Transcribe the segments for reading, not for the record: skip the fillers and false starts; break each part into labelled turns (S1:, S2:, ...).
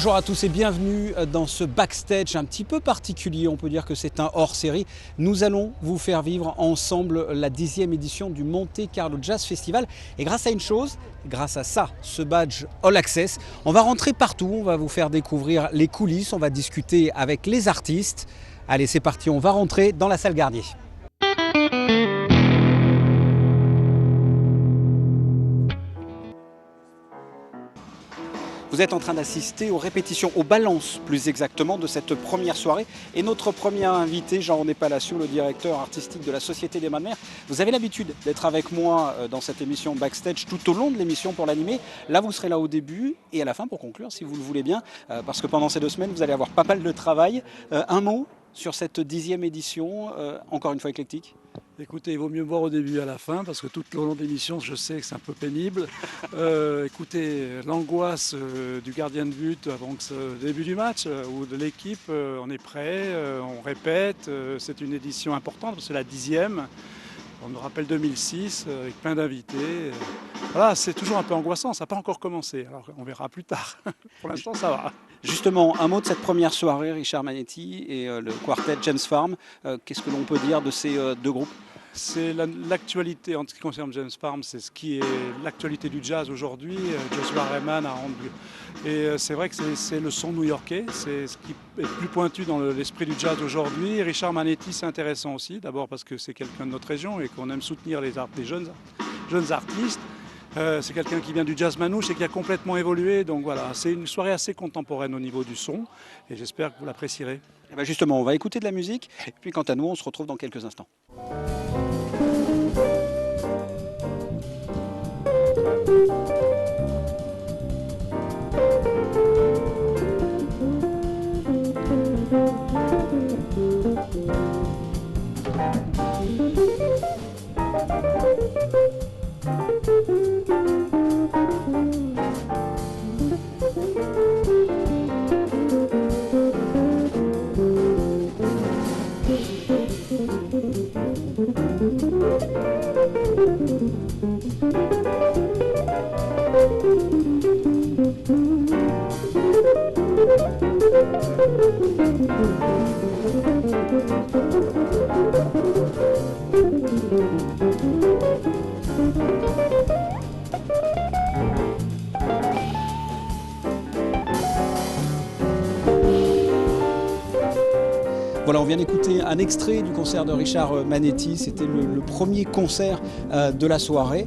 S1: Bonjour à tous et bienvenue dans ce backstage un petit peu particulier. On peut dire que c'est un hors-série. Nous allons vous faire vivre ensemble la 10e édition du Monte Carlo Jazz Festival. Et grâce à une chose, grâce à ça, ce badge All Access, on va rentrer partout, on va vous faire découvrir les coulisses, on va discuter avec les artistes. Allez, c'est parti, on va rentrer dans la salle Garnier. Vous êtes en train d'assister aux répétitions, aux balances plus exactement de cette première soirée. Et notre premier invité, Jean-René Palacio, le directeur artistique de la Société des Mains de Mer. Vous avez l'habitude d'être avec moi dans cette émission Backstage tout au long de l'émission pour l'animer. Là, vous serez là au début et à la fin pour conclure, si vous le voulez bien. Parce que pendant ces 2 semaines, vous allez avoir pas mal de travail. Un mot sur cette 10e édition, encore une fois éclectique?
S2: Écoutez, il vaut mieux voir au début et à la fin, parce que tout le long de l'émission, je sais que c'est un peu pénible. Écoutez, l'angoisse du gardien de but avant le début du match, ou de l'équipe, on est prêt, on répète. C'est une édition importante, c'est la 10e. On nous rappelle 2006, avec plein d'invités. Voilà, c'est toujours un peu angoissant, ça n'a pas encore commencé. Alors on verra plus tard. Pour l'instant, ça va.
S1: Justement, un mot de cette première soirée, Richard Manetti et le quartet James Farm. Qu'est-ce que l'on peut dire de ces 2 groupes?
S2: C'est l'actualité en ce qui concerne James Farm, c'est ce qui est l'actualité du jazz aujourd'hui. Joshua Rayman a rendu. Et c'est vrai que c'est le son new-yorkais, c'est ce qui est plus pointu dans l'esprit du jazz aujourd'hui. Richard Manetti, c'est intéressant aussi, d'abord parce que c'est quelqu'un de notre région et qu'on aime soutenir les jeunes artistes. C'est quelqu'un qui vient du jazz manouche et qui a complètement évolué. Donc voilà, c'est une soirée assez contemporaine au niveau du son et j'espère que vous l'apprécierez.
S1: Et bien justement, on va écouter de la musique et puis quant à nous, on se retrouve dans quelques instants. Voilà, on vient d'écouter un extrait du concert de Richard Manetti. C'était le premier concert de la soirée.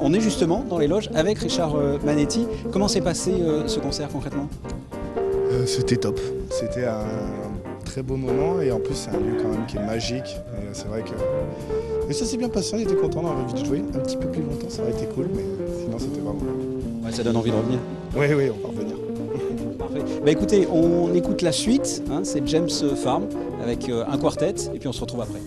S1: On est justement dans les loges avec Richard Manetti. Comment s'est passé ce concert concrètement?
S3: C'était top. C'était un très beau moment et en plus c'est un lieu quand même qui est magique. Et c'est vrai que et ça s'est bien passé, on était contents d'avoir envie de jouer un petit peu plus longtemps, ça aurait été cool, mais sinon c'était vraiment.
S1: Ouais, ça donne envie de revenir.
S3: Oui, on va revenir.
S1: Parfait. Bah écoutez, on écoute la suite, hein, c'est James Farm avec un quartet et puis on se retrouve après.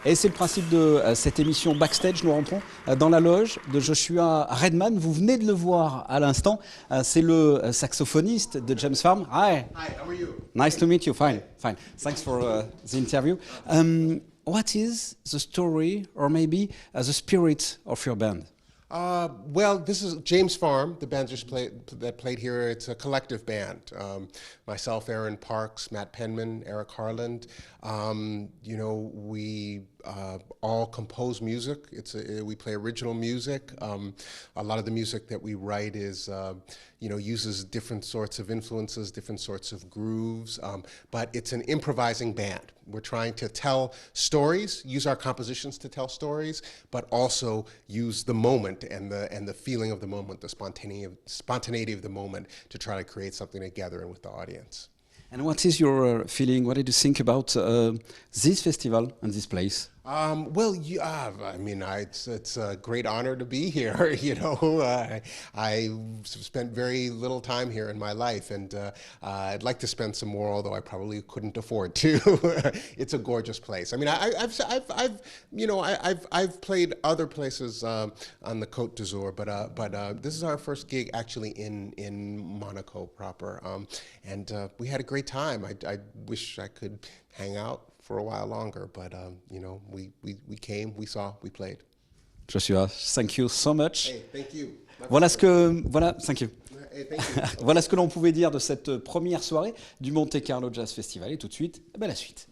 S1: Et c'est le principe de cette émission Backstage. Nous rentrons dans la loge de Joshua Redman. Vous venez de le voir à l'instant. C'est le saxophoniste de James Farm. Hi.
S4: Hi, how are you?
S1: Nice to meet you. Fine, fine. Thanks for the interview. What is the story or maybe the spirit of your band?
S4: Well, this is James Farm, the band that played here. It's a collective band. Myself, Aaron Parks, Matt Penman, Eric Harland. You know, we all compose music. We play original music. A lot of the music that we write is, you know, uses different sorts of influences, different sorts of grooves, but it's an improvising band. We're trying to tell stories, use our compositions to tell stories, but also use the moment and the feeling of the moment, the spontaneity of the moment to try to create something together and with the audience.
S1: And what is your feeling? What did you think about this festival and this place?
S4: Well, yeah, I mean, it's a great honor to be here. You know, I spent very little time here in my life, and I'd like to spend some more, although I probably couldn't afford to. It's a gorgeous place. I mean, I've played other places on the Côte d'Azur, but this is our first gig actually in Monaco proper, and we had a great time. I wish I could hang out for a while longer, but you know, we came, we saw, we played.
S1: Joshua, thank you so much.
S4: Hey, thank you.
S1: Thank you.
S4: Hey, thank you.
S1: Voilà ce que l'on pouvait dire de cette première soirée du Monte Carlo Jazz Festival. Et tout de suite, la suite.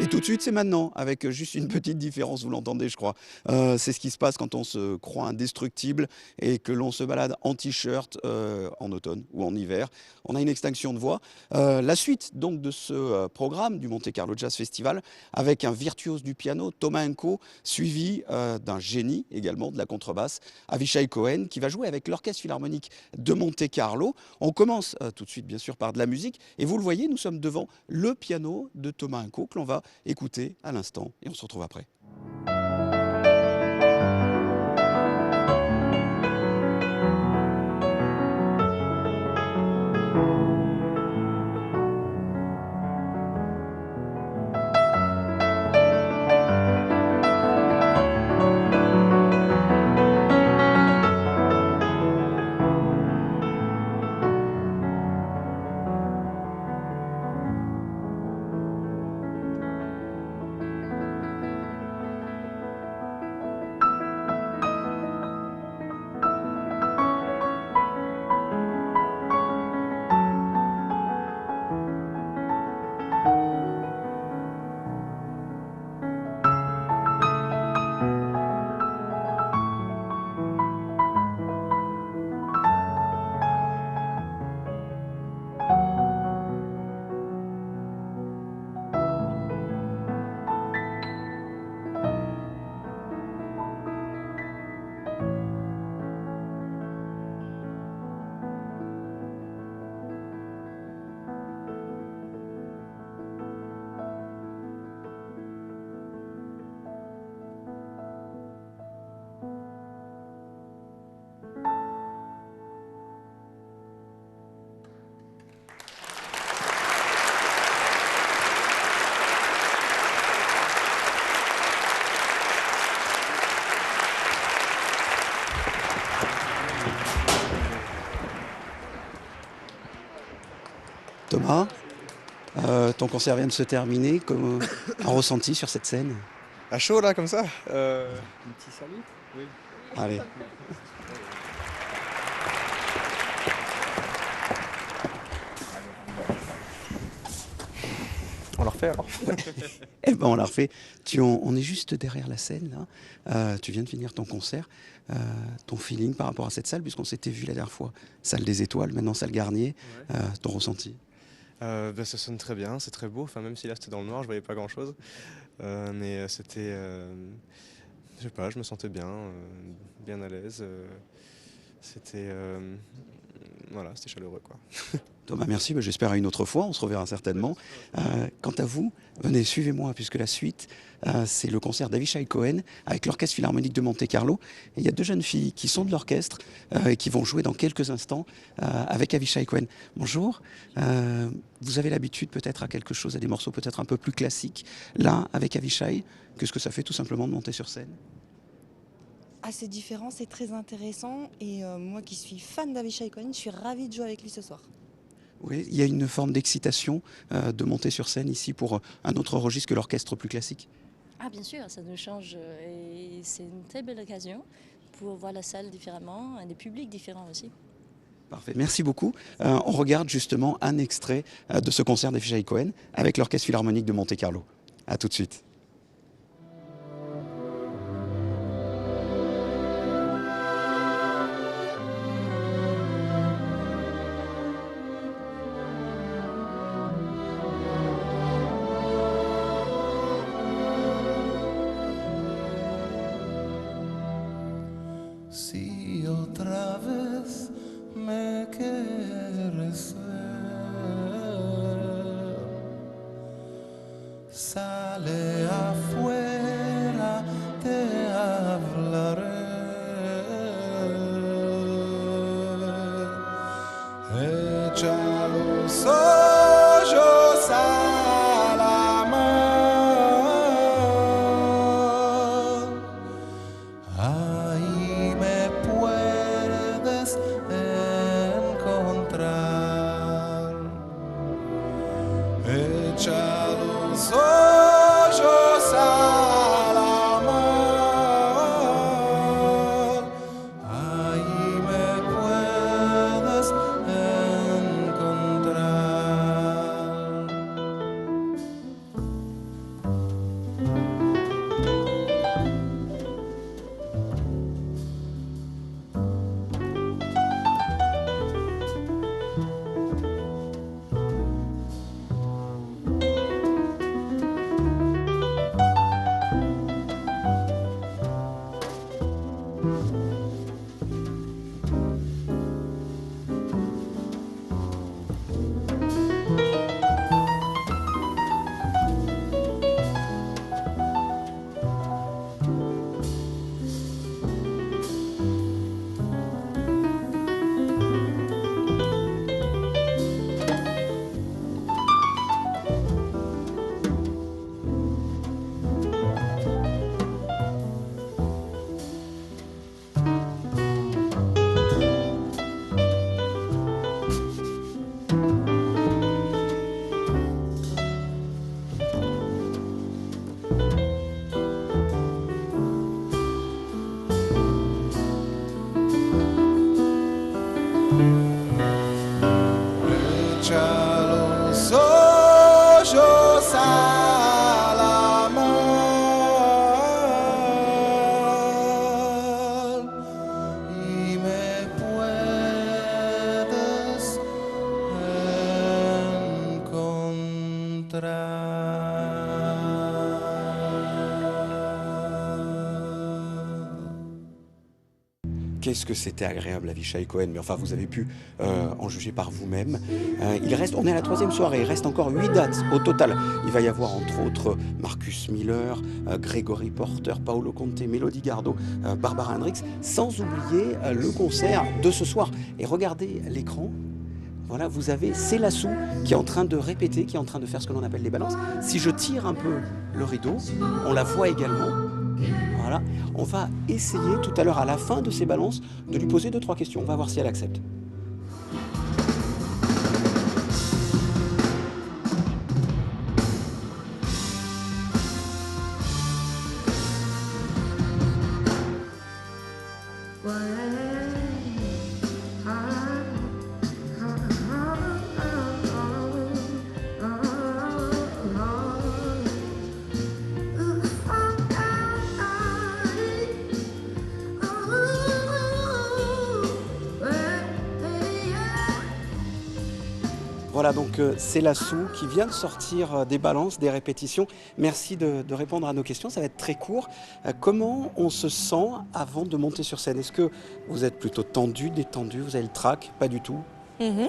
S1: Et tout de suite, c'est maintenant, avec juste une petite différence, vous l'entendez, je crois. C'est ce qui se passe quand on se croit indestructible et que l'on se balade en t-shirt en automne ou en hiver. On a une extinction de voix. La suite donc de ce programme du Monte Carlo Jazz Festival, avec un virtuose du piano, Thomas Enko, suivi d'un génie également de la contrebasse, Avishai Cohen, qui va jouer avec l'Orchestre Philharmonique de Monte Carlo. On commence tout de suite, bien sûr, par de la musique. Et vous le voyez, nous sommes devant le piano de Thomas Enko, que l'on va écoutez à l'instant et on se retrouve après. Thomas, ton concert vient de se terminer. Comme un ressenti sur cette scène?
S5: À chaud là comme ça
S1: Un petit salut.
S5: Oui.
S1: Allez.
S5: On la refait alors.
S1: Eh ben on la refait. On est juste derrière la scène là. Tu viens de finir ton concert. Ton feeling par rapport à cette salle, puisqu'on s'était vu la dernière fois, salle des Étoiles, maintenant salle Garnier. Ton ressenti?
S5: Ça sonne très bien, c'est très beau. Enfin, même si là c'était dans le noir, je voyais pas grand chose. Mais c'était. Je sais pas, je me sentais bien, bien à l'aise. C'était. Voilà, c'était chaleureux quoi.
S1: Thomas, merci. J'espère à une autre fois. On se reverra certainement. Quant à vous, venez, suivez-moi, puisque la suite, c'est le concert d'Avishai Cohen avec l'Orchestre Philharmonique de Monte-Carlo. Et il y a deux jeunes filles qui sont de l'orchestre et qui vont jouer dans quelques instants avec Avishai Cohen. Bonjour. Vous avez l'habitude peut-être à quelque chose, à des morceaux peut-être un peu plus classiques. Là, avec Avishai, qu'est-ce que ça fait tout simplement de monter sur scène?
S6: Assez différent, c'est très intéressant. Et moi qui suis fan d'Avishai Cohen, je suis ravie de jouer avec lui ce soir.
S1: Oui, il y a une forme d'excitation de monter sur scène ici pour un autre registre que l'orchestre plus classique.
S7: Ah bien sûr, ça nous change et c'est une très belle occasion pour voir la salle différemment et des publics différents aussi.
S1: Parfait, merci beaucoup. On regarde justement un extrait de ce concert d'Avishai Cohen avec l'Orchestre Philharmonique de Monte-Carlo. A tout de suite.
S8: Si otra vez me quieres ver, sale afuera, te hablaré. Echa los ojos a la mar. Ahí me puedes encontrar. Echa los ojos a la mar. Ahí me puedes encontrar. Echa los ojos a la mar y me puedes encontrar.
S1: Qu'est-ce que c'était agréable Avishai Cohen, mais enfin vous avez pu en juger par vous-même. On est à la troisième soirée, il reste encore 8 dates au total. Il va y avoir entre autres Marcus Miller, Gregory Porter, Paolo Conte, Melody Gardot, Barbara Hendricks, sans oublier le concert de ce soir. Et regardez l'écran. Voilà, vous avez Célassou qui est en train de répéter, qui est en train de faire ce que l'on appelle les balances. Si je tire un peu le rideau, on la voit également. Voilà. On va essayer tout à l'heure à la fin de ces balances de lui poser 2-3 questions. On va voir si elle accepte. Voilà donc Célassou qui vient de sortir des balances, des répétitions. Merci de répondre à nos questions, ça va être très court. Comment on se sent avant de monter sur scène? Est-ce que vous êtes plutôt tendu, détendu, vous avez le trac? Pas du tout?
S6: Mhm.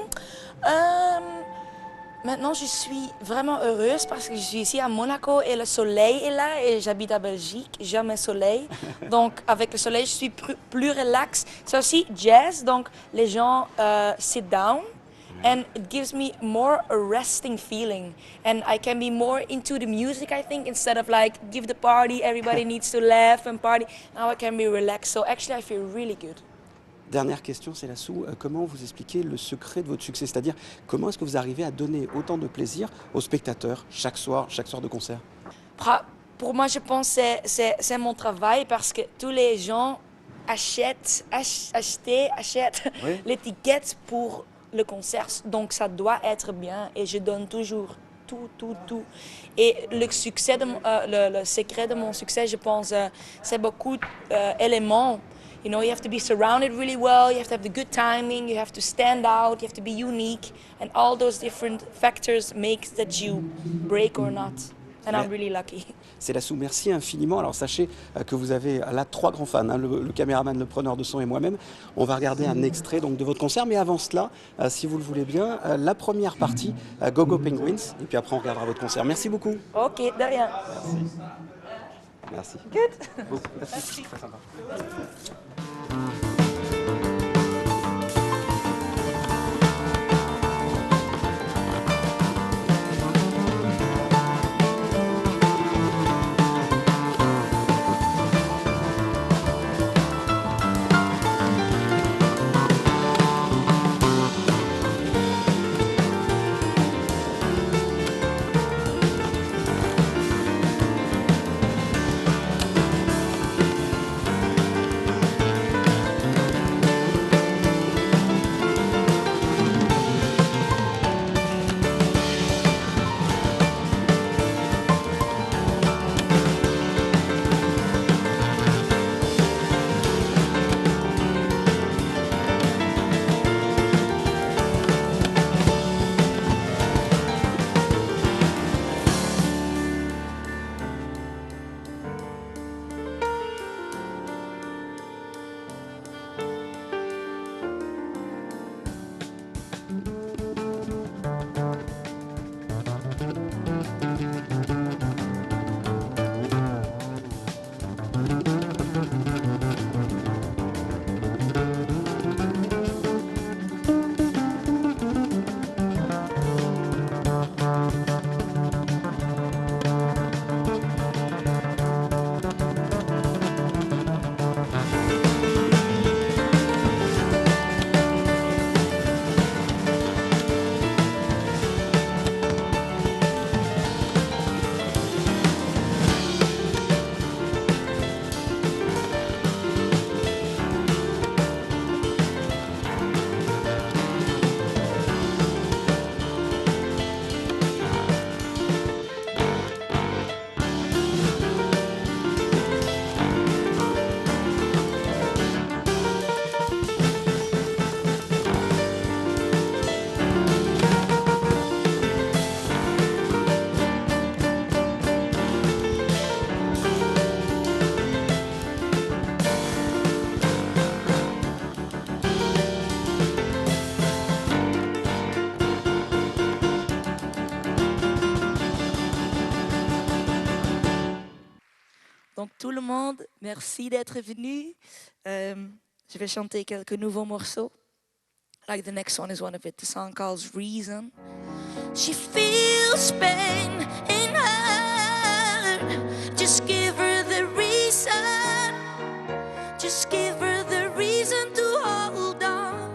S6: Maintenant, je suis vraiment heureuse parce que je suis ici à Monaco et le soleil est là et j'habite à Belgique, j'aime le soleil. Donc, avec le soleil, je suis plus relax. C'est aussi jazz, donc les gens sit down and it gives me more a resting feeling. And I can be more into the music, I think, instead of like give the party, everybody needs to laugh and party. Now I can be relaxed. So actually, I feel really good.
S1: Dernière question, c'est Célassou, comment vous expliquez le secret de votre succès? C'est-à-dire, comment est-ce que vous arrivez à donner autant de plaisir aux spectateurs chaque soir de concert?
S6: Pour moi, je pense que c'est mon travail parce que tous les gens achètent
S1: Oui.
S6: l'étiquette pour le concert. Donc, ça doit être bien et je donne toujours tout. Et le succès le secret de mon succès, je pense, c'est beaucoup d'éléments. You know, you have to be surrounded really well, you have to have the good timing, you have to stand out, you have to be unique, and all those different factors make that you break or not. And I'm really lucky.
S1: Célassou, merci infiniment. Alors sachez que vous avez là 3 grands fans, hein, le caméraman, le preneur de son et moi-même. On va regarder un extrait donc, de votre concert, mais avant cela, si vous le voulez bien, la première partie, Go Go Penguins, et puis après on regardera votre concert. Merci beaucoup.
S6: Ok, de rien.
S1: Merci.
S6: Good.
S1: Merci. Très sympa.
S6: Donc tout le monde, merci d'être venu. Je vais chanter quelques nouveaux morceaux. Like the next one is one of it, the song called Reason. She feels pain in her. Just give her the reason. Just give her the reason to hold on.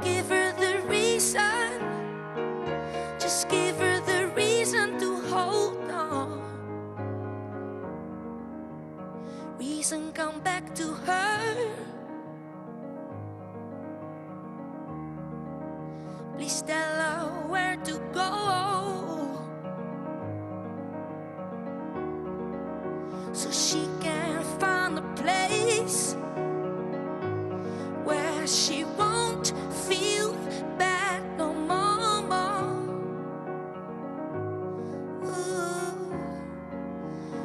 S6: Give her the reason. Just give her the reason to hold on. Reason come back to her. Please tell her where to go, so she can find a place where she won't feel bad no more. Ooh.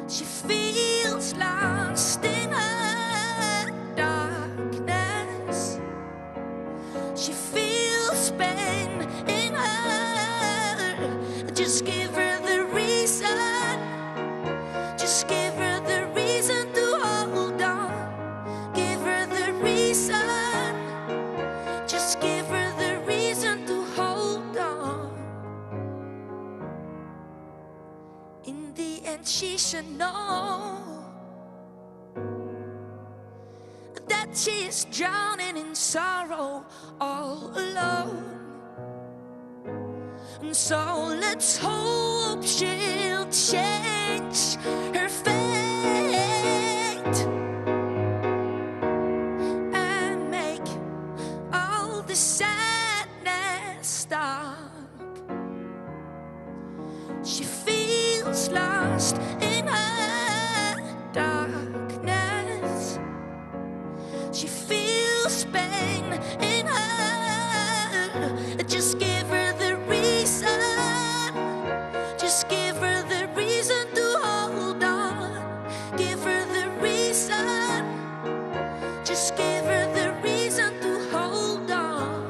S6: She feels lost in her darkness. She feels pain in her. Just give her the reason. Just give her the reason to hold on. Give her the reason. Just give her the reason to hold on. In the end, she should know that she's drowning in sorrow all alone. And so let's hope she'll change her fate and make all the sadness stop. She feels lost in her darkness. She feels pain in her. Just give her the reason. Just give her the reason to hold on. Give her the reason. Just give her the reason to hold on.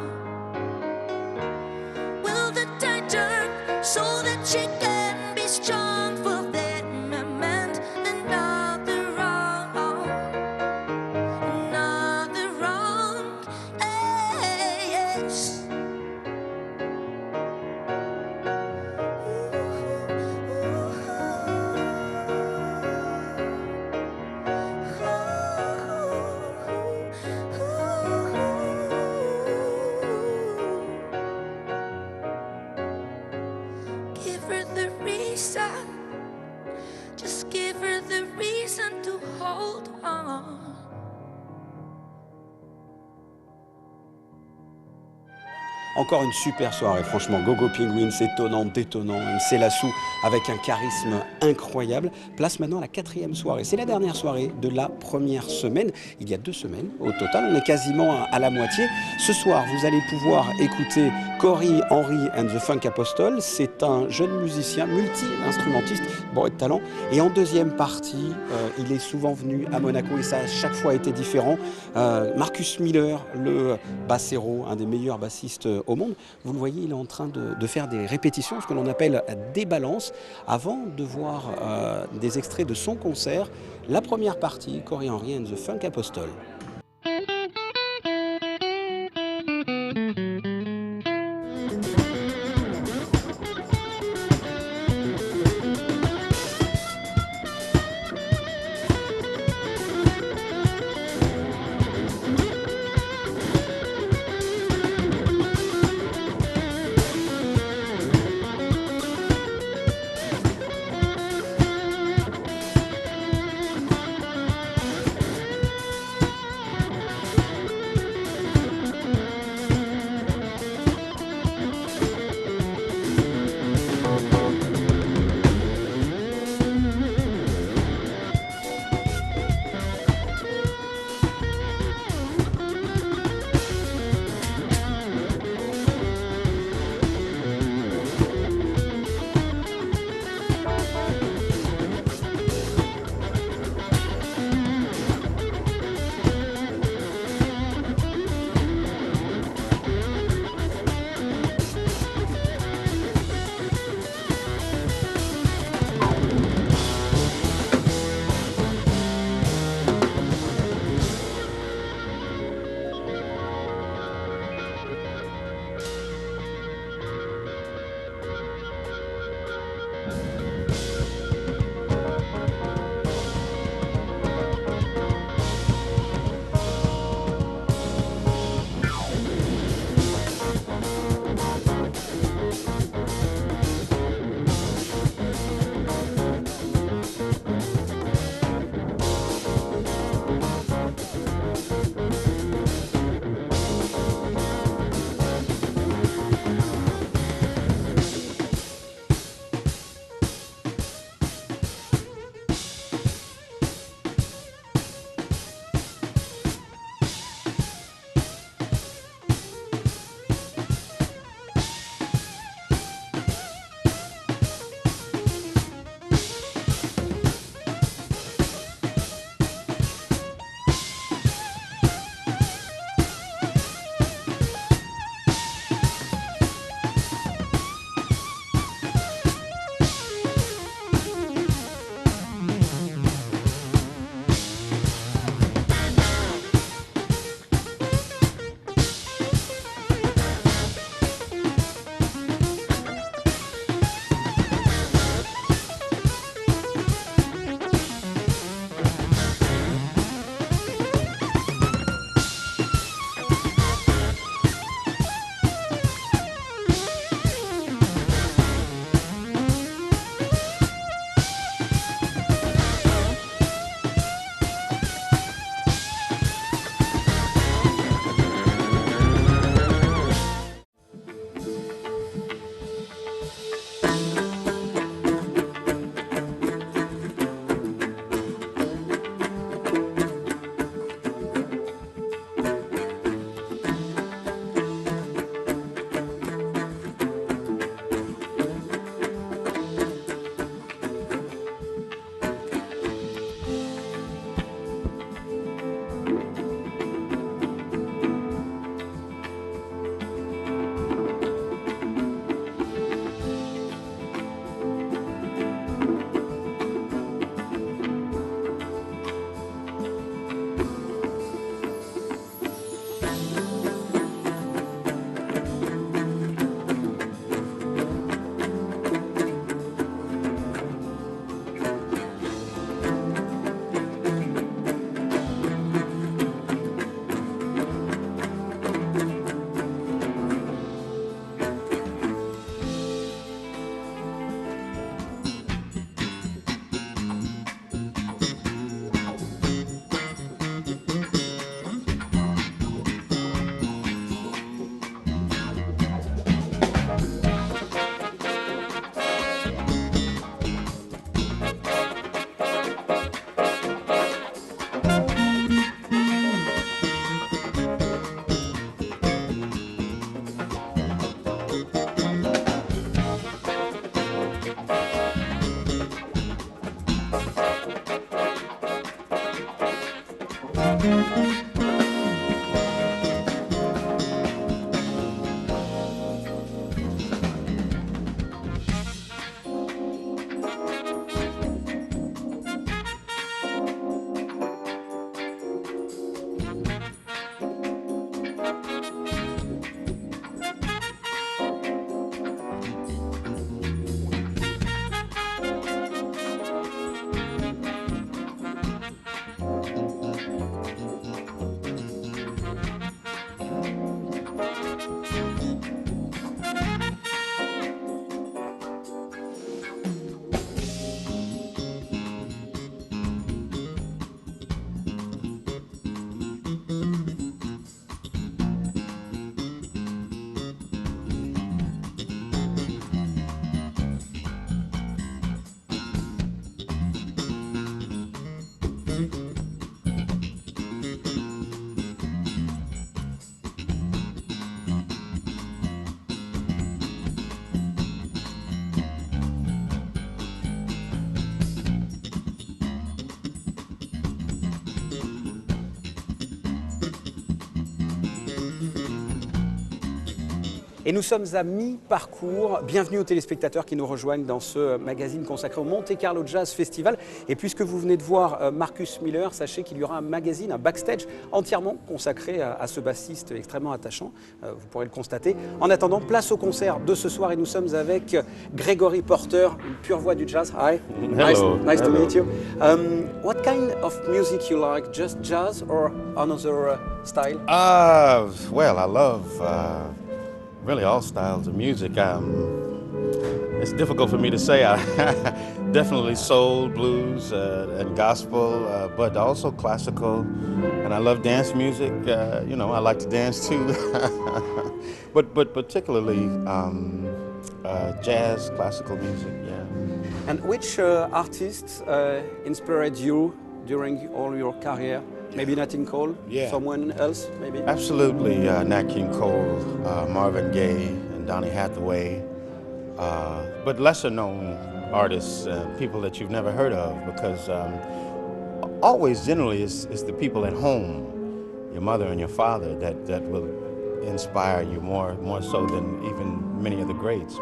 S6: Will the tide turn so that she can be strong for them and mend another wrong? Another wrong, yes. Give her the reason. Just give her the reason to hold on.
S1: Encore une super soirée, franchement. Gogo Penguins, étonnant, détonnant. MC Lassou avec un charisme incroyable. Place maintenant à la 4e soirée. C'est la dernière soirée de la première semaine. Il y a 2 semaines au total. On est quasiment à la moitié. Ce soir, vous allez pouvoir écouter Cory Henry and the Funk Apostles. C'est un jeune musicien, multi-instrumentiste, bourré de talent. Et en deuxième partie, il est souvent venu à Monaco et ça a chaque fois été différent. Marcus Miller, le bassero, un des meilleurs bassistes au monde. Vous le voyez, il est en train de faire des répétitions, ce que l'on appelle des balances, avant de voir des extraits de son concert. La première partie, Cory Henry and the Funk Apostles. Et nous sommes à mi-parcours. Bienvenue aux téléspectateurs qui nous rejoignent dans ce magazine consacré au Monte Carlo Jazz Festival. Et puisque vous venez de voir Marcus Miller, sachez qu'il y aura un magazine, un backstage entièrement consacré à ce bassiste extrêmement attachant. Vous pourrez le constater. En attendant, place au concert de ce soir et nous sommes avec Gregory Porter, une pure voix du jazz. Hi.
S9: Hello.
S1: Nice to
S9: Hello.
S1: meet you. What kind of music you like? Just jazz or another style?
S9: Well, I love really all styles of music. It's difficult for me to say. I definitely soul, blues, and gospel, but also classical. And I love dance music. You know, I like to dance too. but particularly jazz, classical music. Yeah.
S1: And which artists inspired you during all your career? Maybe Nat King Cole?
S9: Yeah.
S1: Someone else, maybe?
S9: Absolutely, Nat King Cole, Marvin Gaye, and Donny Hathaway. But lesser known artists, people that you've never heard of, because always generally it's the people at home, your mother and your father, that will inspire you more so than even many of the greats.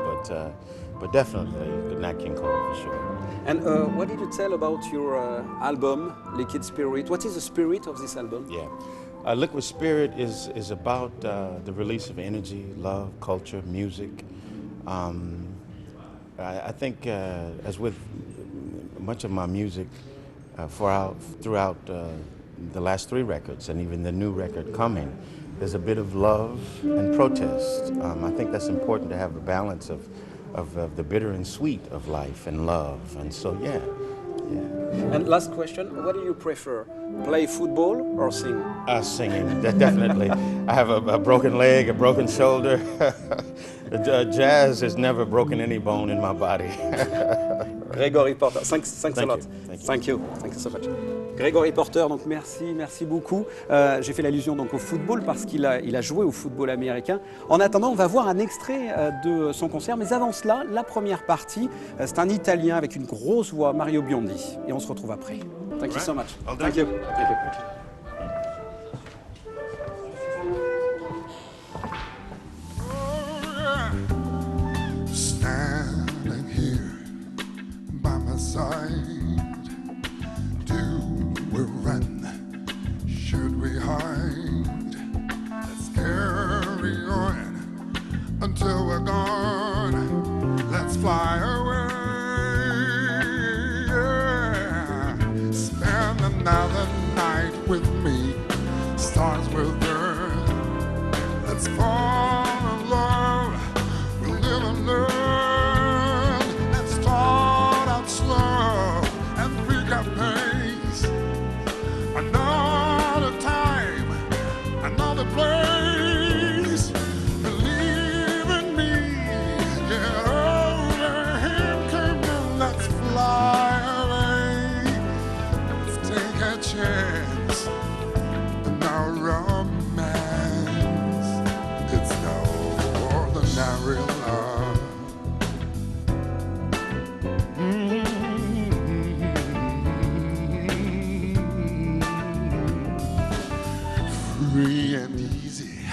S9: But definitely the Nat King Cole for sure.
S1: And what did you tell about your album, Liquid Spirit? What is the spirit of this album?
S9: Yeah. Liquid Spirit is about the release of energy, love, culture, music. I think, as with much of my music throughout the last 3 records and even the new record coming, there's a bit of love and protest. I think that's important to have a balance of the bitter and sweet of life and love. And so, yeah.
S1: And last question, what do you prefer? Play football or sing?
S9: Singing, definitely. I have a broken leg, a broken shoulder. Jazz has never broken any bone in my body.
S1: Gregory Porter, thanks a lot.
S9: Thank you
S1: so much. Gregory Porter, donc merci beaucoup. J'ai fait l'allusion donc au football parce qu'il a joué au football américain. En attendant, on va voir un extrait de son concert, mais avant cela, la première partie, c'est un Italien avec une grosse voix, Mario Biondi, et on se retrouve après. Thank you so much. Thank you.
S8: Standing here by my side, do we run? Should we hide? Let's carry on until we're gone. Let's fly away. Yeah. Spend another night with me. Stars will burn. Let's fall in love. We'll live and learn. Let's start out slow and pick up pace. Another time, another place. Believe in me. Get over him, come on, let's fly away. Let's take a chance in our romance. It's free and easy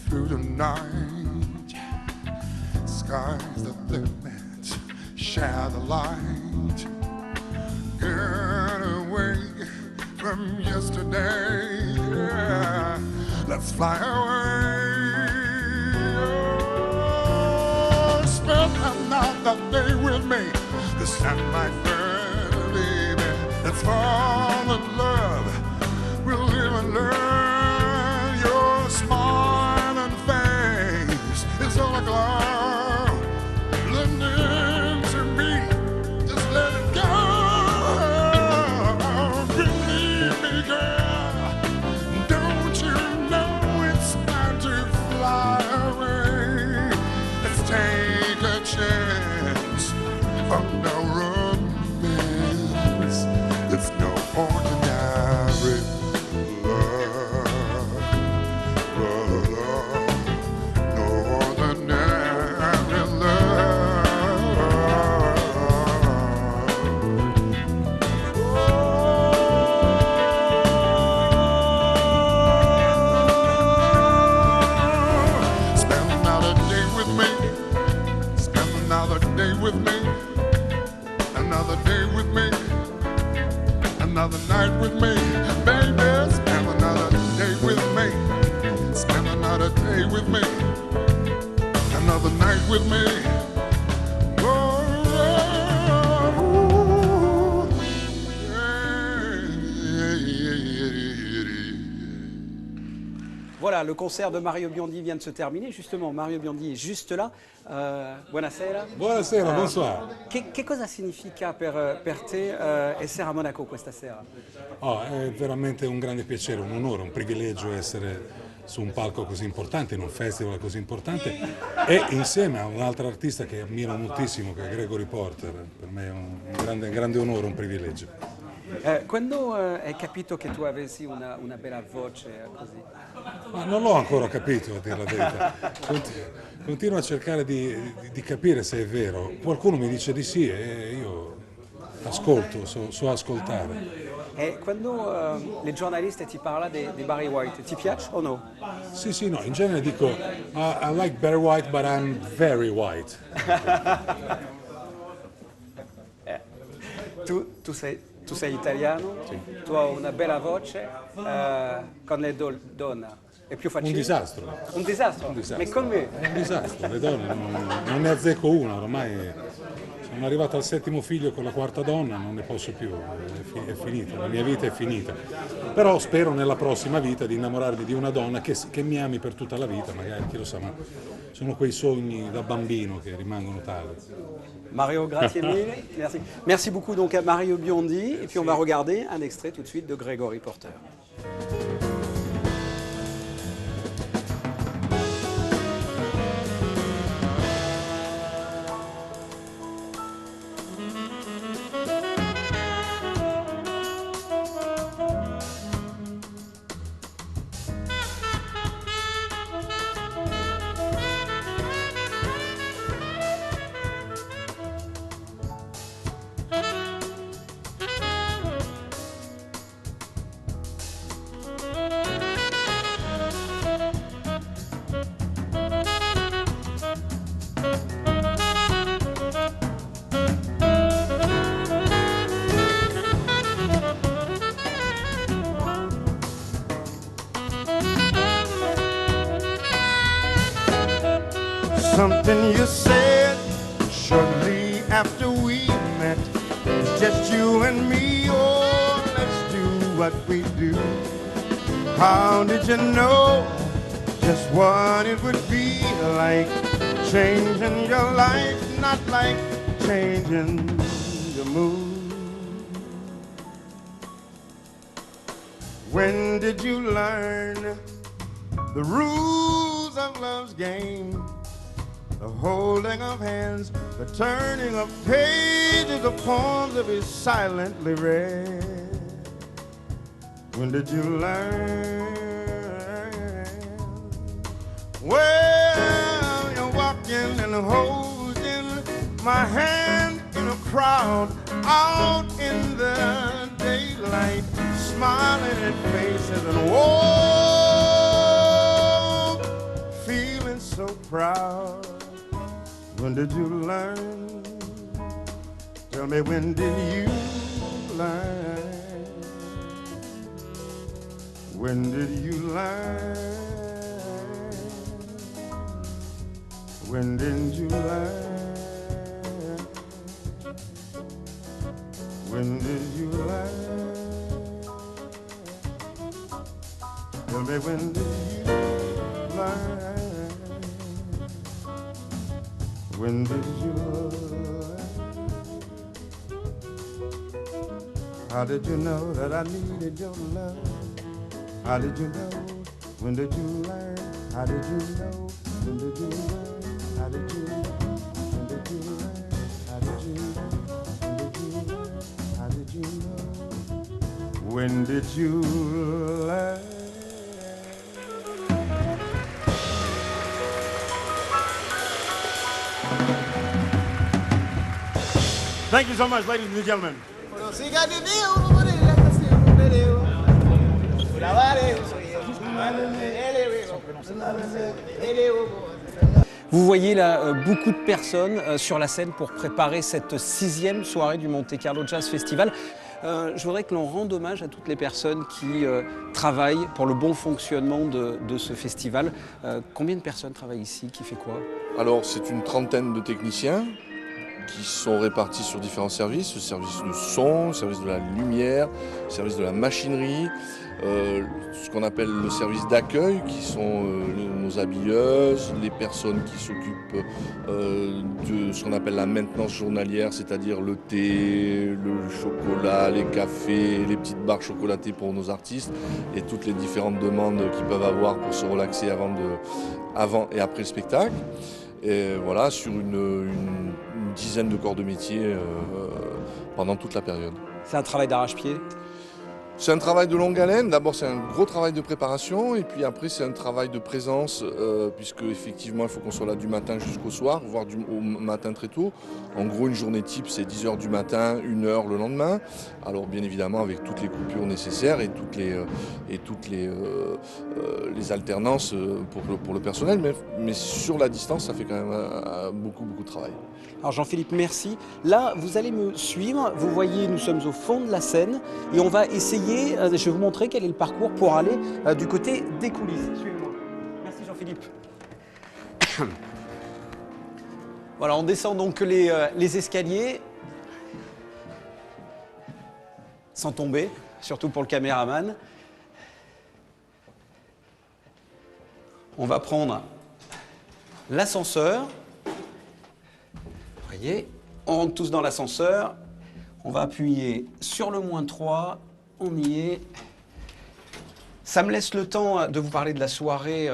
S8: through the night. Sky's the limit, share the light. Get away from yesterday. Yeah. Let's fly away. Oh, spend another day with me. This time, my friend, baby. Let's fall in love. We'll live and learn. Your smiling face is all a glow. Listen to me. Just let it go. Believe me, girl. Don't you know it's time to fly away? Let's take a chance of no romance. It's no ordinary love, no ordinary love. Spend another day with me. Spend another day with me. Another day with me. Another night with me. Baby, spend another day with me. Spend another day with me. Another night with me. Oh,
S1: Voilà, le concert de Mario Biondi vient de se terminer. Justement, Mario Biondi est juste là. Buonasera.
S10: Buonasera, bonsoir.
S1: Che cosa significa per te essere a Monaco questa sera?
S10: Oh, è veramente un grande piacere, un onore, un privilegio essere su un palco così importante, in un festival così importante e insieme a un altro artista che ammiro moltissimo, che è Gregory Porter. Per me è un grande onore, un privilegio.
S1: Quando hai capito che tu avessi una bella voce così?
S10: Ma non l'ho ancora capito, a dire la verità. Continuo a cercare di capire se è vero. Qualcuno mi dice di sì e io ascolto, so ascoltare.
S1: E quando le giornaliste ti parlano di Barry White, ti piace o no?
S10: Sì, no, in genere dico I like Barry White but I'm very white.
S1: Tu sei italiano, sì. Tu hai una bella voce, con le donne è più facile?
S10: Un disastro.
S1: Un disastro? Ma con me?
S10: Un disastro, le donne non ne azzecco una, ormai sono arrivato al 7° figlio con la 4ª donna, non ne posso più, è finita, la mia vita è finita. Però spero nella prossima vita di innamorarmi di una donna che mi ami per tutta la vita, magari, chi lo sa, ma sono quei sogni da bambino che rimangono tali.
S1: Mario, grazie mille. Merci. Merci beaucoup donc à Mario Biondi. Et puis on va regarder un extrait tout de suite de Gregory Porter.
S11: Something you said shortly after we met. It's just you and me, oh, let's do what we do. How did you know just what it would be like? Changing your life, not like changing the mood. When did you learn the rules of love's game? The holding of hands, the turning of pages of poems to be silently read. When did you learn? Well, you're walking and holding my hand in a crowd out in the daylight, smiling at faces and whoa. proud? When did you learn? Tell me, when did you learn? When did you learn? When did you learn? When did you learn? Tell me, when did you learn? When did you learn? How did you know that I needed your love? How did you know? When did you learn? How did you know? When did you learn? How did you know? When did you learn? How did you know? When did you learn? How did you know? When did you learn?
S12: Thank you so much, ladies and gentlemen.
S1: Vous voyez là beaucoup de personnes sur la scène pour préparer cette 6e soirée du Monte Carlo Jazz Festival. Je voudrais que l'on rende hommage à toutes les personnes qui travaillent pour le bon fonctionnement de ce festival. Combien de personnes travaillent ici? Qui fait quoi?
S13: Alors c'est une trentaine de techniciens qui sont répartis sur différents services, le service de son, le service de la lumière, le service de la machinerie, ce qu'on appelle le service d'accueil, qui sont nos habilleuses, les personnes qui s'occupent de ce qu'on appelle la maintenance journalière, c'est-à-dire le thé, le chocolat, les cafés, les petites barres chocolatées pour nos artistes et toutes les différentes demandes qu'ils peuvent avoir pour se relaxer avant et après le spectacle. Et voilà, sur une dizaine de corps de métier pendant toute la période.
S1: C'est un travail d'arrache-pied?
S13: C'est un travail de longue haleine. D'abord, c'est un gros travail de préparation et puis après, c'est un travail de présence puisque effectivement, il faut qu'on soit là du matin jusqu'au soir, voire au matin très tôt. En gros, une journée type, c'est 10h du matin, 1h le lendemain. Alors, bien évidemment, avec toutes les coupures nécessaires et toutes les alternances pour le personnel. Mais sur la distance, ça fait quand même beaucoup de travail.
S1: Alors Jean-Philippe, merci. Là, vous allez me suivre. Vous voyez, nous sommes au fond de la scène et on va essayer, je vais vous montrer quel est le parcours pour aller du côté des coulisses. Suivez-moi. Merci Jean-Philippe. Voilà, on descend donc les escaliers sans tomber, surtout pour le caméraman. On va prendre l'ascenseur. Vous voyez, on rentre tous dans l'ascenseur, on va appuyer sur le -3, on y est. Ça me laisse le temps de vous parler de la soirée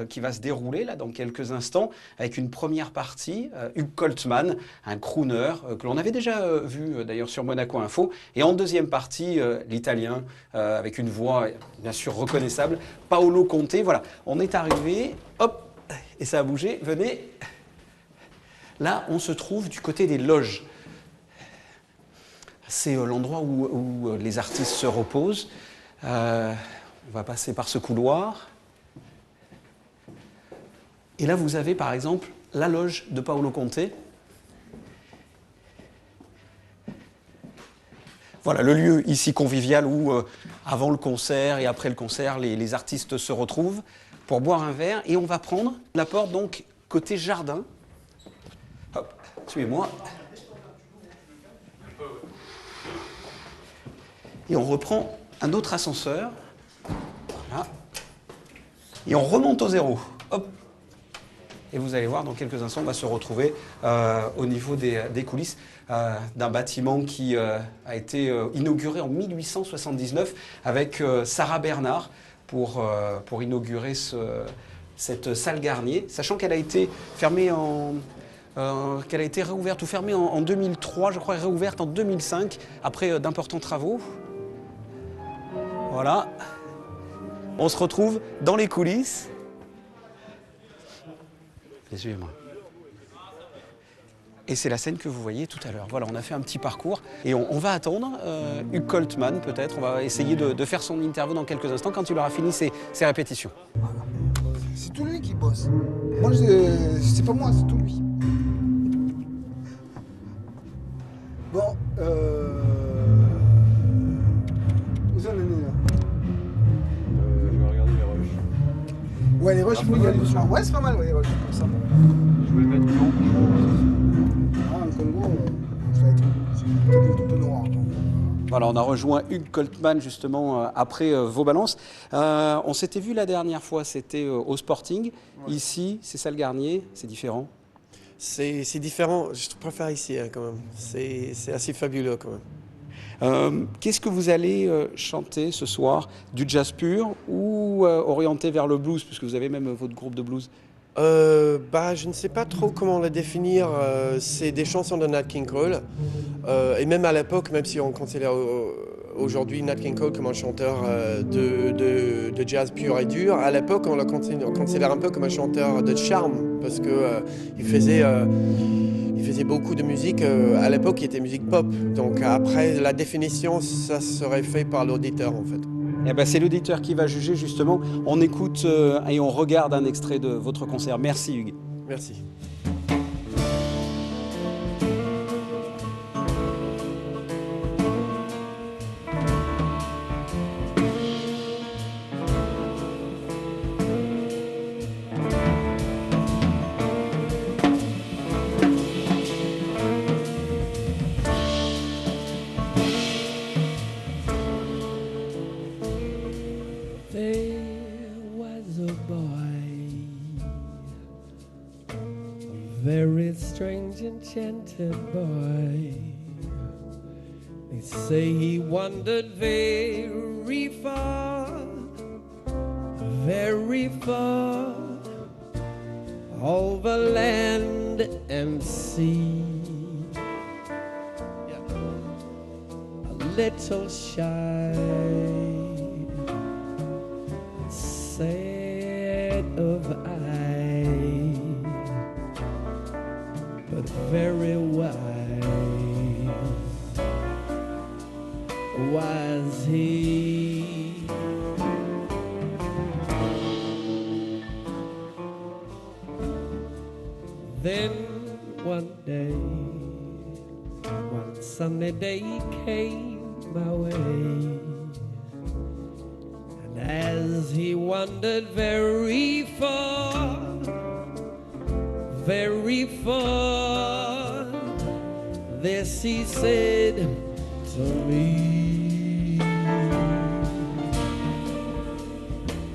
S1: qui va se dérouler là dans quelques instants avec une première partie, Hugh Coltman, un crooner que l'on avait déjà vu d'ailleurs sur Monaco Info, et en deuxième partie l'italien avec une voix bien sûr reconnaissable, Paolo Conte. Voilà, on est arrivé, hop, et ça a bougé, venez. Là, on se trouve du côté des loges. C'est l'endroit où les artistes se reposent. On va passer par ce couloir. Et là, vous avez par exemple la loge de Paolo Conte. Voilà, le lieu ici convivial où, avant le concert et après le concert, les artistes se retrouvent pour boire un verre. Et on va prendre la porte donc côté jardin. Hop, suivez-moi. Et on reprend un autre ascenseur. Voilà. Et on remonte au zéro. Hop. Et vous allez voir, dans quelques instants, on va se retrouver au niveau des coulisses d'un bâtiment qui a été inauguré en 1879 avec Sarah Bernard pour inaugurer cette salle Garnier, sachant qu'elle a été fermée qu'elle a été réouverte ou fermée en 2003, je crois, et réouverte en 2005, après d'importants travaux. Voilà. On se retrouve dans les coulisses. Suivez-moi. Et c'est la scène que vous voyez tout à l'heure. Voilà, on a fait un petit parcours et on va attendre Hugh Coltman peut-être. On va essayer de faire son interview dans quelques instants quand il aura fini ses répétitions. Voilà.
S14: C'est tout lui qui bosse. Moi, c'est pas moi, c'est tout lui. Bon, où en est là?
S5: Je vais regarder les rushs.
S14: Ouais, les rushs, il faut y aller doucement. Ouais, c'est pas mal, ouais, les rushs, comme ça.
S5: Je vais le mettre blanc.
S14: Ah, en Congo, ça va être peut-être un peu noir.
S1: Voilà, on a rejoint Hugues Coltman justement après vos balances. On s'était vu la dernière fois, c'était au Sporting. Ouais. Ici, c'est Salle Garnier, c'est différent.
S15: C'est différent, je préfère ici hein, quand même. C'est assez fabuleux quand même.
S1: Qu'est-ce que vous allez chanter ce soir? Du jazz pur ou orienté vers le blues, puisque vous avez même votre groupe de blues?
S15: Je ne sais pas trop comment le définir. C'est des chansons de Nat King Cole. Et même à l'époque, même si on considère aujourd'hui Nat King Cole comme un chanteur de jazz pur et dur, à l'époque on le considère un peu comme un chanteur de charme parce que il faisait beaucoup de musique à l'époque qui était musique pop. Donc après la définition, ça serait fait par l'auditeur en fait.
S1: Eh ben, c'est l'auditeur qui va juger justement. On écoute et on regarde un extrait de votre concert. Merci Hugues.
S15: Merci.
S16: Very strange enchanted boy. They say he wandered very far, over land and sea. A little shy, sad of eye, but very wise he. Then one day, one sunny day he came my way, and as he wandered very far, this he said to me: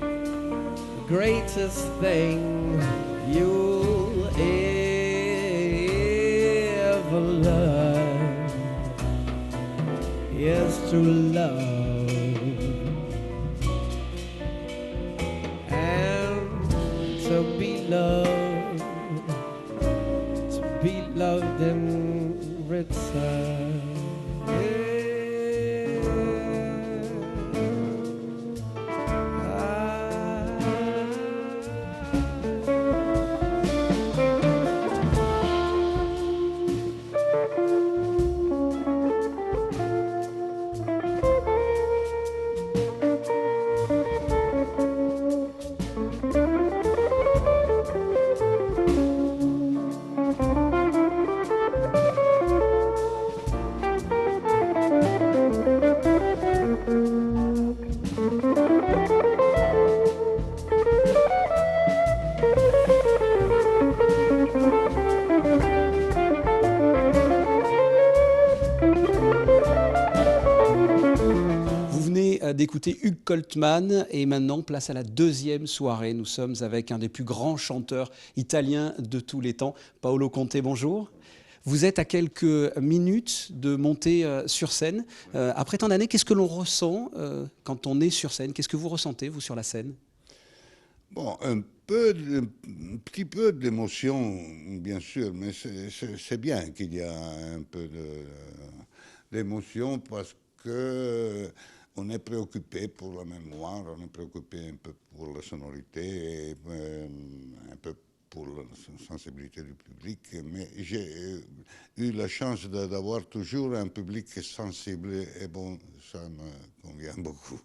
S16: the greatest thing you'll ever learn is to love and to be loved, to be loved in return.
S1: D'écouter Hugues Coltman et maintenant place à la deuxième soirée. Nous sommes avec un des plus grands chanteurs italiens de tous les temps, Paolo Conte, bonjour. Vous êtes à quelques minutes de monter sur scène. Après tant d'années, qu'est-ce que l'on ressent quand on est sur scène? Qu'est-ce que vous ressentez, vous, sur la scène?
S17: Bon, un petit peu d'émotion, bien sûr, mais c'est bien qu'il y a un peu d'émotion parce que on est préoccupé pour la mémoire, on est préoccupé un peu pour la sonorité, et un peu pour la sensibilité du public, mais j'ai eu la chance d'avoir toujours un public sensible et bon, ça me convient beaucoup.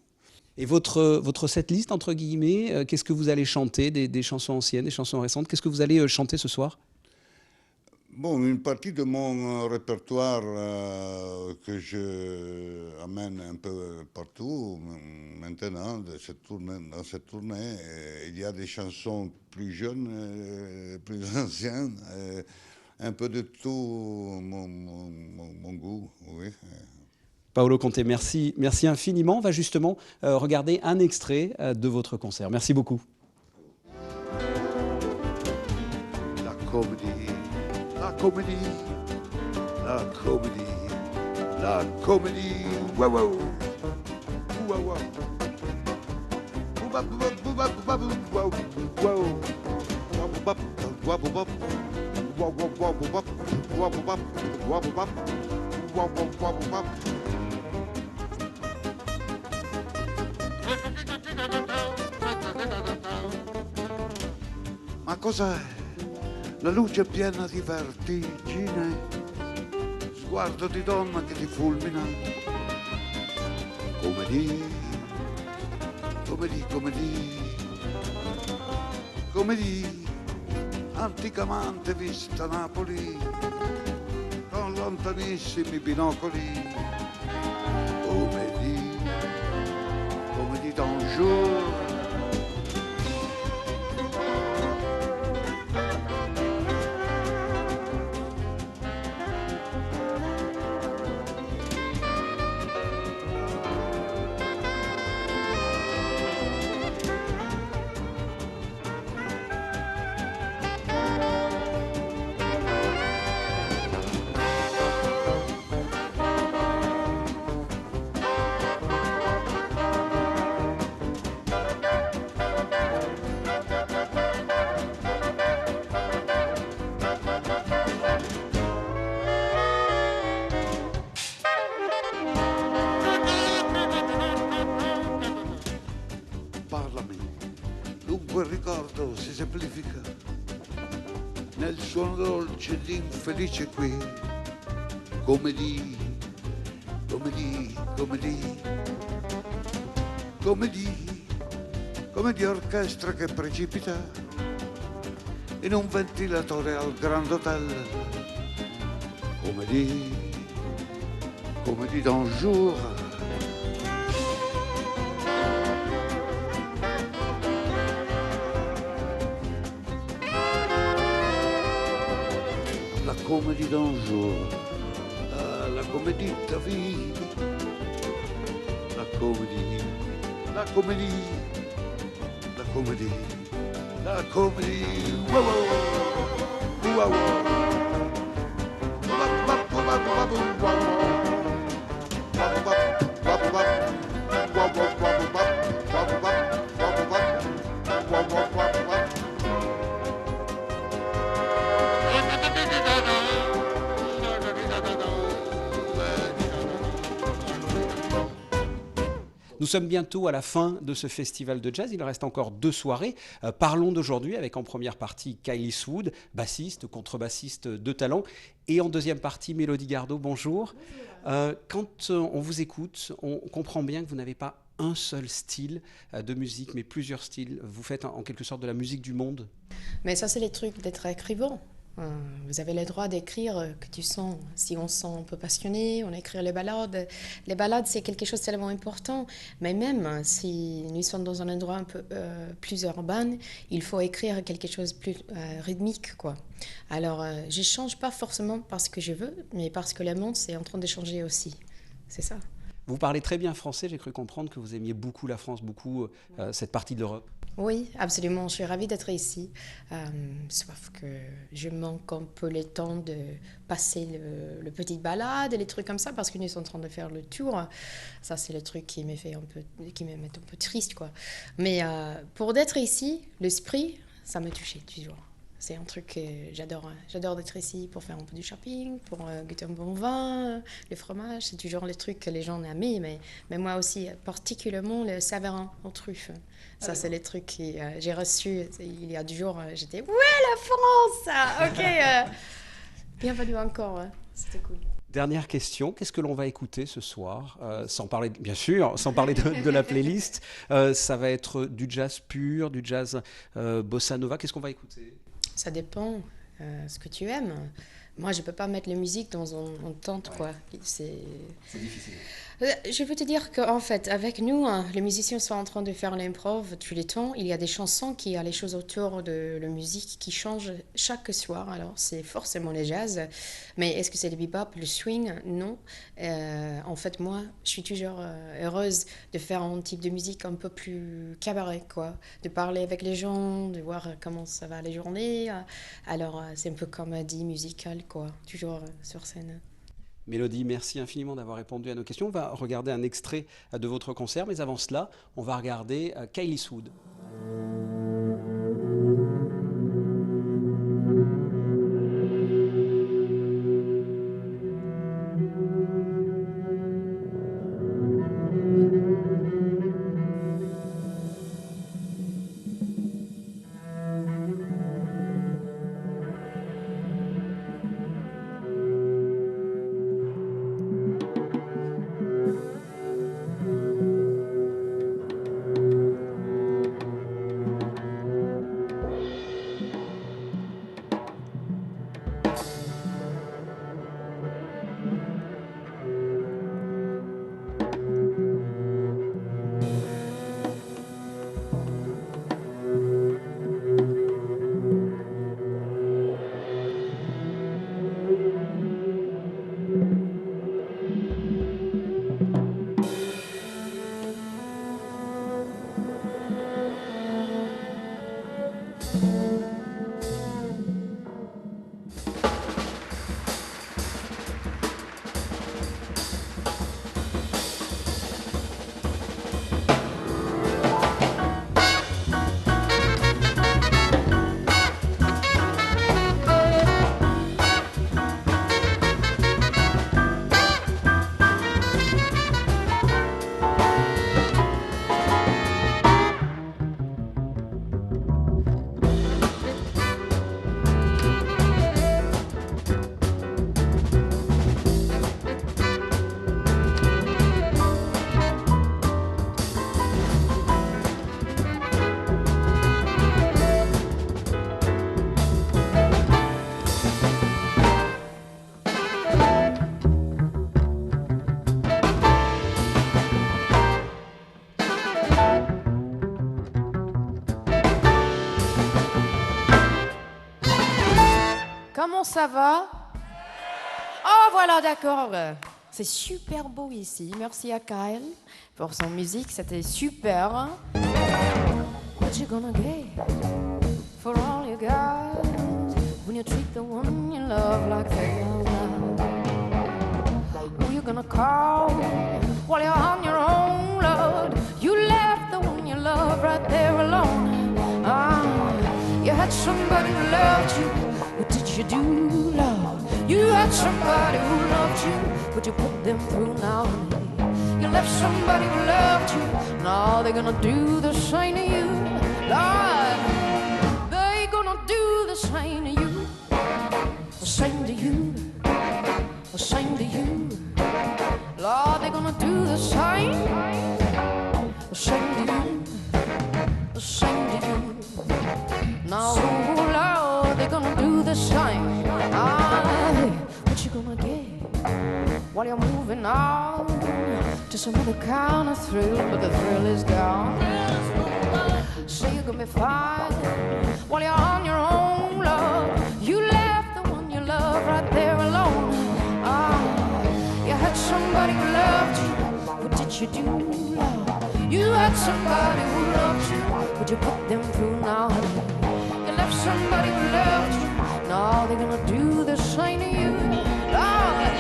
S1: Et votre setlist, entre guillemets, qu'est-ce que vous allez chanter? Des chansons anciennes, des chansons récentes? Qu'est-ce que vous allez chanter ce soir?
S17: Bon, une partie de mon répertoire que je amène un peu partout maintenant dans cette tournée, il y a des chansons plus jeunes, plus anciennes, un peu de tout mon goût, oui.
S1: Paolo Conte, merci infiniment. On va justement regarder un extrait de votre concert. Merci beaucoup.
S18: La comédie, la comédie, la comédie, la comédie. Wow, wow. Wow, wow. Wow, wow. Wow. Ma cos'è? La luce piena di vertigine, sguardo di donna che ti fulmina. Come di, anticamente vista a Napoli, con lontanissimi binocoli. Come di Donjour. Quel ricordo si semplifica nel suono dolce di infelice qui, come di orchestra che precipita in un ventilatore al Grand Hotel, come di Donjour. La comédie d'un jour, la comédie de ta vie, la comédie, wow, wow, wow,
S1: Nous sommes bientôt à la fin de ce festival de jazz. Il reste encore 2 soirées. Parlons d'aujourd'hui avec en première partie Kyle Eastwood, bassiste, contrebassiste de talent. Et en deuxième partie, Mélodie Gardot, bonjour. Quand on vous écoute, on comprend bien que vous n'avez pas un seul style de musique, mais plusieurs styles. Vous faites en quelque sorte de la musique du monde.
S19: Mais ça, c'est les trucs d'être écrivain. Vous avez le droit d'écrire que tu sens. Si on sent un peu passionné, on écrit les ballades. Les ballades, c'est quelque chose de tellement important. Mais même si nous sommes dans un endroit un peu plus urbain, il faut écrire quelque chose de plus rythmique, quoi. Alors, je ne change pas forcément parce que je veux, mais parce que le monde, c'est en train de changer aussi. C'est ça.
S1: Vous parlez très bien français. J'ai cru comprendre que vous aimiez beaucoup la France, beaucoup cette partie de l'Europe.
S19: Oui, absolument. Je suis ravie d'être ici. Sauf que je manque un peu le temps de passer le petite balade et les trucs comme ça parce que nous sommes en train de faire le tour. Ça, c'est le truc qui me met un peu triste, quoi. Mais pour d'être ici, l'esprit, ça me touchait toujours. C'est un truc que j'adore. J'adore d'être ici pour faire un peu du shopping, pour goûter un bon vin, le fromage. C'est toujours les trucs que les gens aiment, mais moi aussi, particulièrement le savarin en truffe. Ça, c'est les trucs que j'ai reçus il y a 2 jours. J'étais « Ouais, la France !» Ok, bienvenue encore. C'était cool.
S1: Dernière question, qu'est-ce que l'on va écouter ce soir? Sans parler, bien sûr, sans parler de la playlist. Ça va être du jazz pur, du jazz bossa nova. Qu'est-ce qu'on va écouter?
S19: Ça dépend ce que tu aimes. Moi, je peux pas mettre la musique dans un tente, quoi. C'est
S1: difficile.
S19: Je veux te dire qu'en fait, avec nous, les musiciens sont en train de faire l'improv tous les temps. Il y a des chansons qui a les choses autour de la musique qui changent chaque soir. Alors, c'est forcément le jazz. Mais est-ce que c'est le bebop, le swing? Non. En fait, moi, je suis toujours heureuse de faire un type de musique un peu plus cabaret, quoi. De parler avec les gens, de voir comment ça va les journées. Alors, c'est un peu comédie musicale, quoi. Toujours sur scène.
S1: Mélodie, merci infiniment d'avoir répondu à nos questions. On va regarder un extrait de votre concert, mais avant cela, on va regarder Kylie Eastwood.
S19: Comment ça va? Oh voilà, d'accord. C'est super beau ici. Merci à Kyle pour son musique, c'était super. What you gonna get for all you got when you treat the one you love like that? Who you gonna call while you're on your own, Lord? You left the one you love right there alone. You had somebody who loved you. What did you do, Lord? You had somebody who loved you. What you put them through now? You left somebody who loved you. Now they're gonna do the same to you, Lord. They're gonna do the same to you. The same to you. The same to you. Lord, they're gonna do the same. The same to you. The same to you. Now, Lord, they're gonna do the same. What you gonna get while you're moving on to some other kind of thrill, but the thrill is gone. So you're gonna be fine while you're on your own, love. You left the one you love right there alone. You had somebody who loved you. What did you do, love? You had somebody who loved you. Would you put them through now? You left somebody who loved you. Now they're gonna do the same to you. Lord,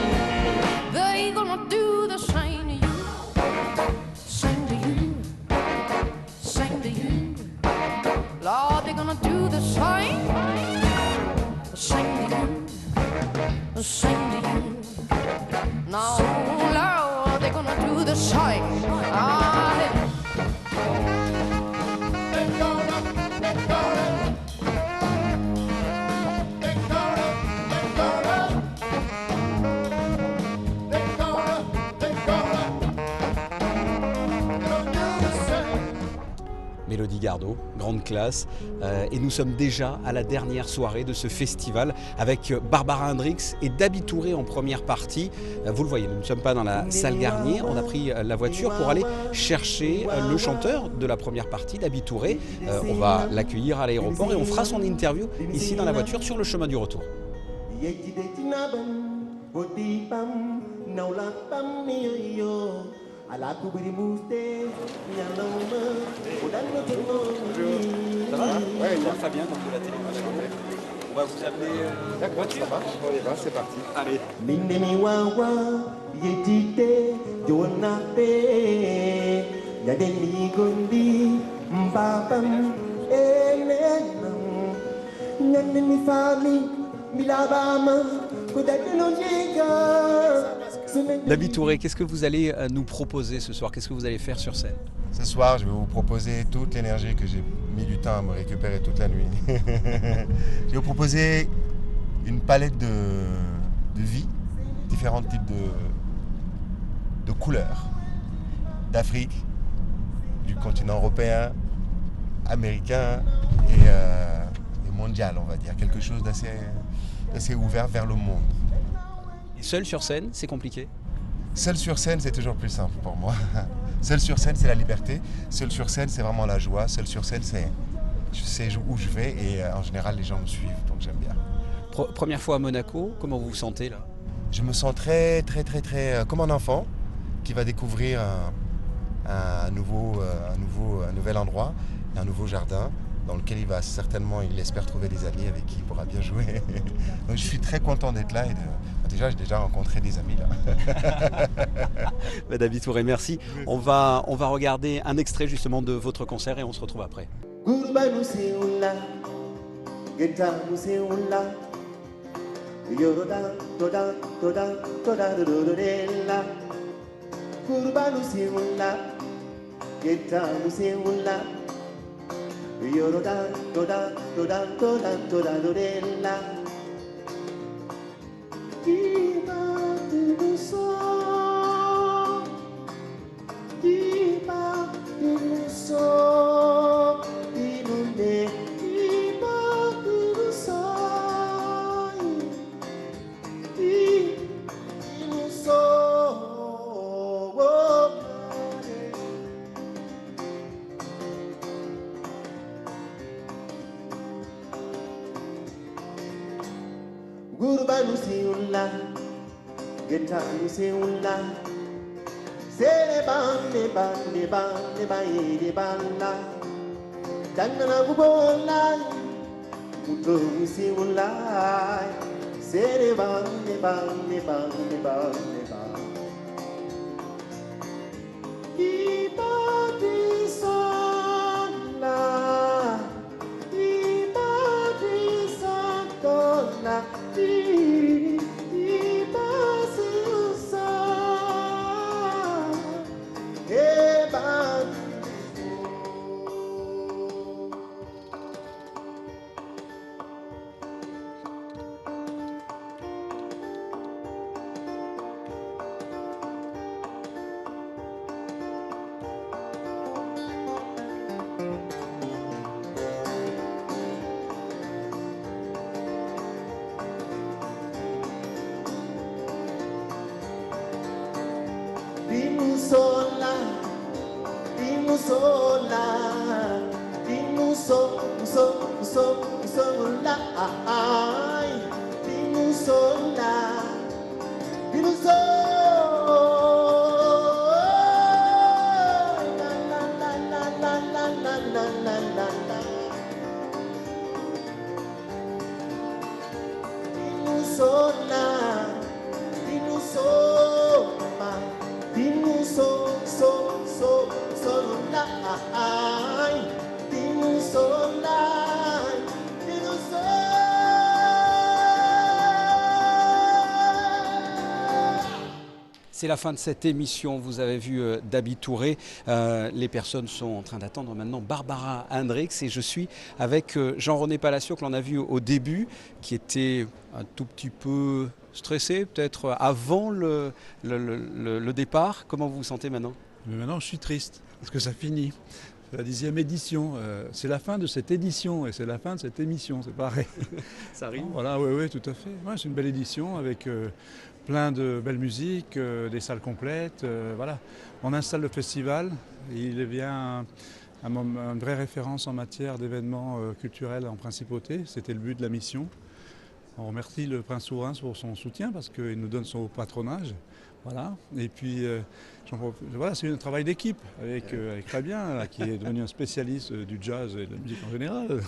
S19: they're gonna do the same to you. Same to you. Same to you. Lord, they're gonna do the same. The same to you. The same to you. Now, Lord, they're gonna do the same.
S1: Gardot, grande classe. Et nous sommes déjà à la dernière soirée de ce festival avec Barbara Hendricks et Dabi Touré en première partie. Vous le voyez, nous ne sommes pas dans la salle Garnier. On a pris la voiture pour aller chercher le chanteur de la première partie, Dabi Touré. On va l'accueillir à l'aéroport et on fera son interview ici dans la voiture sur le chemin du retour. Ça va? Ouais, Fabien, donc de la télé. On va vous amener la voiture. Ça marche, on y va, c'est parti. Allez. Dabi Touré, qu'est-ce que vous allez nous proposer ce soir? Qu'est-ce que vous allez faire sur scène?
S20: Ce soir, je vais vous proposer toute l'énergie que j'ai mis du temps à me récupérer toute la nuit. Je vais vous proposer une palette de vie, différents types de couleurs, d'Afrique, du continent européen, américain et mondial, on va dire. Quelque chose d'assez ouvert vers le monde.
S1: Et seul sur scène, c'est compliqué?
S20: Seul sur scène, c'est toujours plus simple pour moi. Seul sur scène, c'est la liberté. Seul sur scène, c'est vraiment la joie. Seul sur scène, c'est je sais où je vais et en général, les gens me suivent, donc j'aime bien.
S1: Première fois à Monaco, comment vous vous sentez là?
S20: Je me sens très comme un enfant qui va découvrir un nouvel endroit, un nouveau jardin dans lequel il va certainement, il espère trouver des amis avec qui il pourra bien jouer. Donc je suis très content d'être là et déjà j'ai déjà rencontré des amis là.
S1: Dabi Touré, merci. On va regarder un extrait justement de votre concert et on se retrouve après. C'est la fin de cette émission. Vous avez vu Dabi Touré. Les personnes sont en train d'attendre maintenant Barbara Hendricks et je suis avec Jean-René Palacio que l'on a vu au début, qui était un tout petit peu stressé, peut-être avant le départ. Comment vous vous sentez maintenant?
S2: Mais maintenant, je suis triste parce que ça finit. la 10e édition. C'est la fin de cette édition et c'est la fin de cette émission, c'est pareil.
S1: Ça arrive.
S2: Voilà, oui, tout à fait. Ouais, c'est une belle édition avec plein de belles musiques, des salles complètes. Voilà. On installe le festival. Il devient une vraie référence en matière d'événements culturels en principauté. C'était le but de la mission. On remercie le prince souverain pour son soutien parce qu'il nous donne son patronage. Voilà. Et puis, voilà, c'est un travail d'équipe avec Fabien, là, qui est devenu un spécialiste du jazz et de la musique en général.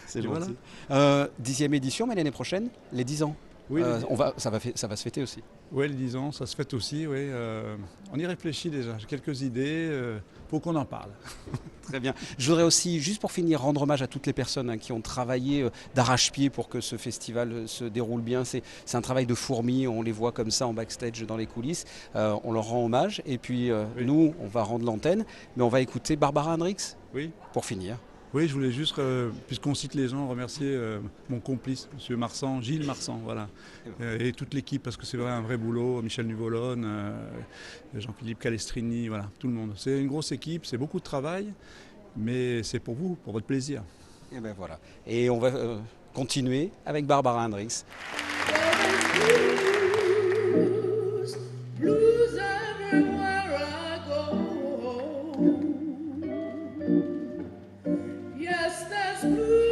S1: C'est
S2: voilà.
S1: gentil. 10e édition, mais l'année prochaine, les 10 ans.
S2: Oui,
S1: ça va se fêter aussi.
S2: Oui, les 10 ans, ça se fête aussi. Oui. On y réfléchit déjà. J'ai quelques idées. Faut qu'on en parle.
S1: Très bien. Je voudrais aussi, juste pour finir, rendre hommage à toutes les personnes qui ont travaillé d'arrache-pied pour que ce festival se déroule bien. C'est un travail de fourmi, on les voit comme ça en backstage dans les coulisses. On leur rend hommage et puis nous, on va rendre l'antenne, mais on va écouter Barbara Hendricks pour finir.
S2: Oui, je voulais juste, puisqu'on cite les gens, remercier mon complice, M. Marsan, Gilles Marsan, voilà, et toute l'équipe, parce que c'est un vrai boulot, Michel Nuvolone, Jean-Philippe Calestrini, voilà, tout le monde. C'est une grosse équipe, c'est beaucoup de travail, mais c'est pour vous, pour votre plaisir.
S1: Et ben voilà. Et on va continuer avec Barbara Hendricks.
S16: Blues everywhere I go. Yes, there's blues.